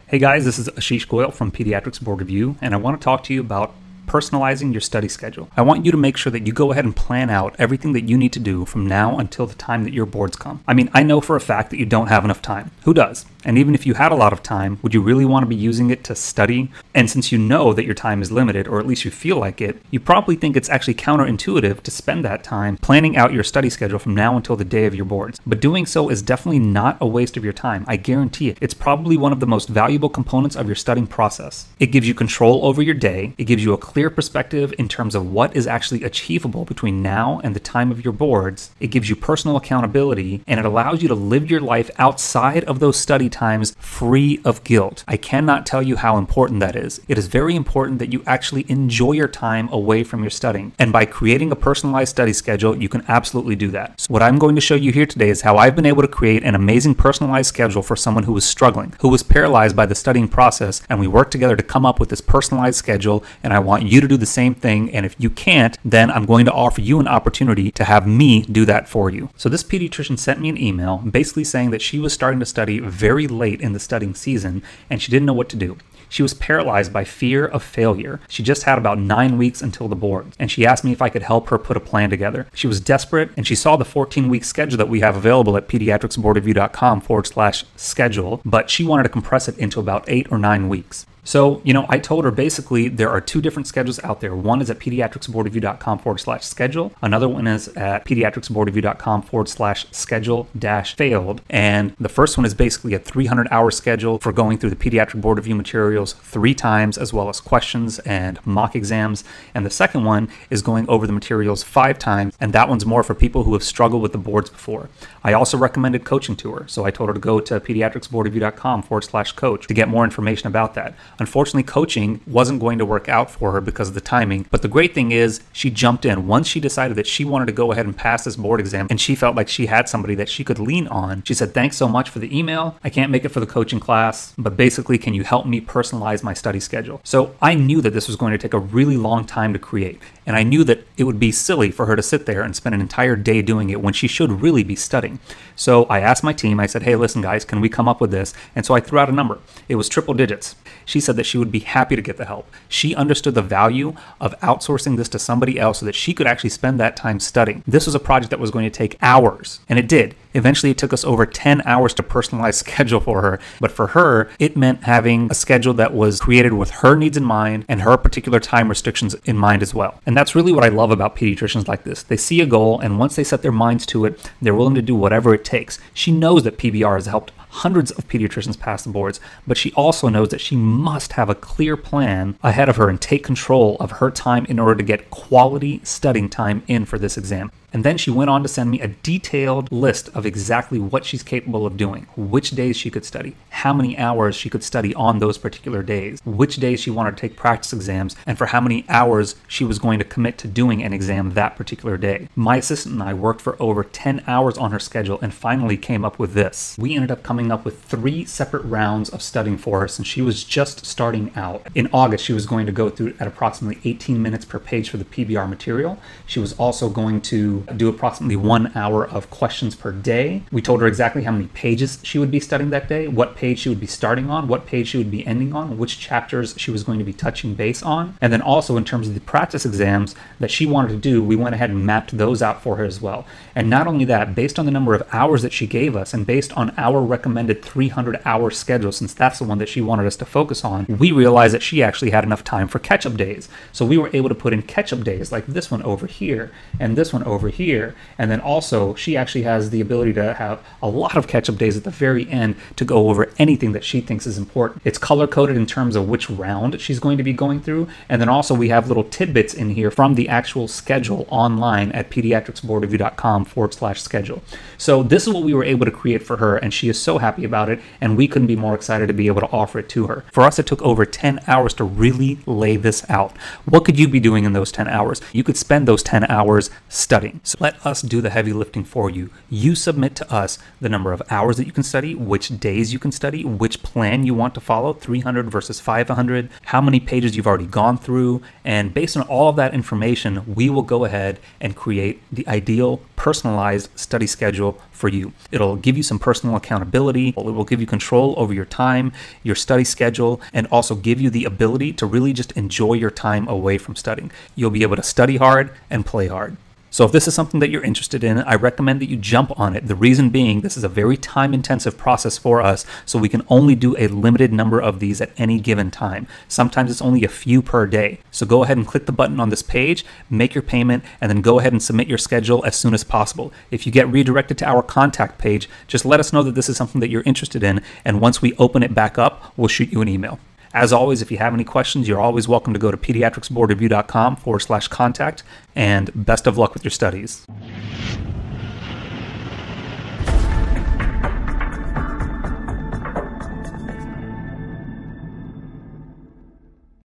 Hey guys, this is Ashish Goyal from Pediatrics Board Review, and I want to talk to you about personalizing your study schedule. I want you to make sure that you go ahead and plan out everything that you need to do from now until the time that your boards come. I mean, I know for a fact that you don't have enough time. Who does? And even if you had a lot of time, would you really want to be using it to study? And since you know that your time is limited, or at least you feel like it, you probably think it's actually counterintuitive to spend that time planning out your study schedule from now until the day of your boards. But doing so is definitely not a waste of your time. I guarantee it. It's probably one of the most valuable components of your studying process. It gives you control over your day. It gives you a clear perspective in terms of what is actually achievable between now and the time of your boards. It gives you personal accountability, and it allows you to live your life outside of those study times free of guilt. I cannot tell you how important that is. It is very important that you actually enjoy your time away from your studying. And by creating a personalized study schedule, you can absolutely do that. So what I'm going to show you here today is how I've been able to create an amazing personalized schedule for someone who was struggling, who was paralyzed by the studying process, and we worked together to come up with this personalized schedule, and I want you to do the same thing. And if you can't, then I'm going to offer you an opportunity to have me do that for you. So this pediatrician sent me an email basically saying that she was starting to study very late in the studying season and she didn't know what to do. She was paralyzed by fear of failure. She just had about 9 weeks until the board, and she asked me if I could help her put a plan together. She was desperate, and she saw the 14-week schedule that we have available at pediatricsboardreview.com/schedule, but she wanted to compress it into about 8 or 9 weeks. So, I told her basically there are two different schedules out there. One is at pediatricsboardreview.com/schedule. Another one is at pediatricsboardreview.com/schedule-failed. And the first one is basically a 300-hour schedule for going through the pediatric board review materials 3 times, as well as questions and mock exams. And the second one is going over the materials 5 times, and that one's more for people who have struggled with the boards before. I also recommended coaching to her, so I told her to go to pediatricsboardreview.com/coach to get more information about that. Unfortunately, coaching wasn't going to work out for her because of the timing, but the great thing is she jumped in. Once she decided that she wanted to go ahead and pass this board exam and she felt like she had somebody that she could lean on, she said, "Thanks so much for the email. I can't make it for the coaching class, but basically, can you help me personalize my study schedule?" So I knew that this was going to take a really long time to create, and I knew that it would be silly for her to sit there and spend an entire day doing it when she should really be studying. So I asked my team, I said, "Hey, listen guys, can we come up with this?" And so I threw out a number. It was triple digits. She said that she would be happy to get the help. She understood the value of outsourcing this to somebody else so that she could actually spend that time studying. This was a project that was going to take hours, and it did. Eventually, it took us over 10 hours to personalize schedule for her, but for her, it meant having a schedule that was created with her needs in mind and her particular time restrictions in mind as well. And that's really what I love about pediatricians like this. They see a goal, and once they set their minds to it, they're willing to do whatever it takes. She knows that PBR has helped hundreds of pediatricians pass the boards, but she also knows that she must have a clear plan ahead of her and take control of her time in order to get quality studying time in for this exam. And then she went on to send me a detailed list of exactly what she's capable of doing, which days she could study, how many hours she could study on those particular days, which days she wanted to take practice exams, and for how many hours she was going to commit to doing an exam that particular day. My assistant and I worked for over 10 hours on her schedule and finally came up with this. We ended up coming up with 3 separate rounds of studying for her since she was just starting out. In August, she was going to go through at approximately 18 minutes per page for the PBR material. She was also going to do approximately 1 hour of questions per day. We told her exactly how many pages she would be studying that day, what page she would be starting on, what page she would be ending on, which chapters she was going to be touching base on. And then also in terms of the practice exams that she wanted to do, we went ahead and mapped those out for her as well. And not only that, based on the number of hours that she gave us and based on our recommended 300-hour schedule, since that's the one that she wanted us to focus on, we realized that she actually had enough time for catch-up days. So we were able to put in catch-up days like this one over here and this one over here. And then also she actually has the ability to have a lot of catch-up days at the very end to go over anything that she thinks is important. It's color-coded in terms of which round she's going to be going through. And then also we have little tidbits in here from the actual schedule online at pediatricsboardreview.com/schedule. So this is what we were able to create for her, and she is so happy about it, and we couldn't be more excited to be able to offer it to her. For us, it took over 10 hours to really lay this out. What could you be doing in those 10 hours? You could spend those 10 hours studying. So let us do the heavy lifting for you. You submit to us the number of hours that you can study, which days you can study, which plan you want to follow, 300 versus 500, how many pages you've already gone through, and based on all of that information, we will go ahead and create the ideal personalized study schedule for you. It'll give you some personal accountability. It will give you control over your time, your study schedule, and also give you the ability to really just enjoy your time away from studying. You'll be able to study hard and play hard. So if this is something that you're interested in, I recommend that you jump on it. The reason being, this is a very time-intensive process for us, so we can only do a limited number of these at any given time. Sometimes it's only a few per day. So go ahead and click the button on this page, make your payment, and then go ahead and submit your schedule as soon as possible. If you get redirected to our contact page, just let us know that this is something that you're interested in, and once we open it back up, we'll shoot you an email. As always, if you have any questions, you're always welcome to go to pediatricsboardreview.com/contact, and best of luck with your studies.